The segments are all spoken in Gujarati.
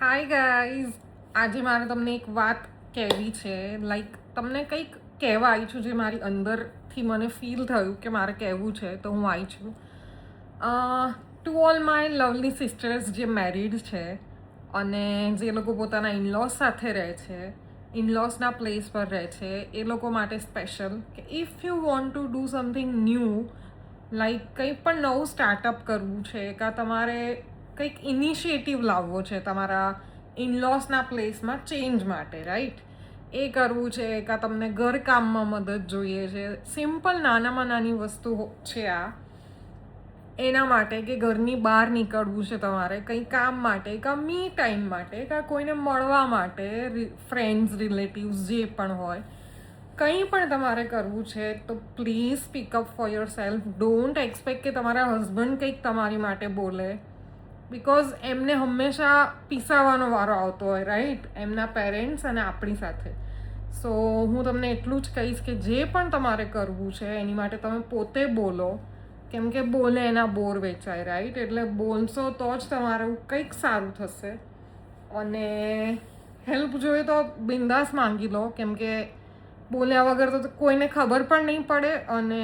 હાય ગાઈઝ, આજે મારે તમને એક વાત કહેવી છે. લાઈક તમને કંઈક કહેવા આવી છું જે મારી અંદરથી મને ફીલ થયું કે મારે કહેવું છે, તો હું આવી છું. To all my lovely sisters જે મેરિડ છે અને જે લોકો પોતાના ઇનલોઝ સાથે રહે છે, ઇનલોઝના પ્લેસ પર રહે છે, એ લોકો માટે સ્પેશિયલ કે if you want to do something new, like કંઈ પણ નવું સ્ટાર્ટઅપ કરવું છે, કાં તમારે કંઈક ઇનિશિયેટિવ લાવવો છે તમારા ઇનલોસના પ્લેસમાં ચેન્જ માટે, રાઈટ? એ કરવું છે, કાં તમને ઘરકામમાં મદદ જોઈએ છે, સિમ્પલ નાનામાં નાની વસ્તુ છે આ, એના માટે કે ઘરની બહાર નીકળવું છે તમારે કંઈ કામ માટે, કાં મી ટાઈમ માટે, કાં કોઈને મળવા માટે, ફ્રેન્ડ્સ રિલેટિવ્સ જે પણ હોય, કંઈ પણ તમારે કરવું છે તો please speak up for your self. Don't expect કે તમારા હસબન્ડ કંઈક તમારી માટે બોલે, બિકોઝ એમને હંમેશા પીસાવાનો વારો આવતો હોય, રાઈટ? એમના પેરેન્ટ્સ અને આપણી સાથે. સો હું તમને એટલું જ કહીશ કે જે પણ તમારે કરવું છે એની માટે તમે પોતે બોલો, કેમ કે બોલે એના બોર વેચાય, રાઈટ? એટલે બોલશો તો જ તમારું કંઈક સારું થશે. અને હેલ્પ જોઈએ તો બિંદાસ માંગી લો, કેમ કે બોલ્યા વગર તો કોઈને ખબર પણ નહીં પડે અને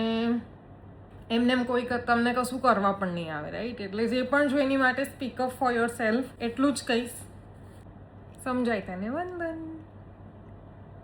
એમને એમ કોઈ તમને કશું કરવા પણ નહીં આવે, રાઈટ? એટલે જે પણ જો એની માટે speak up for your self, એટલું જ કહીશ. સમજાય તને? વંદન.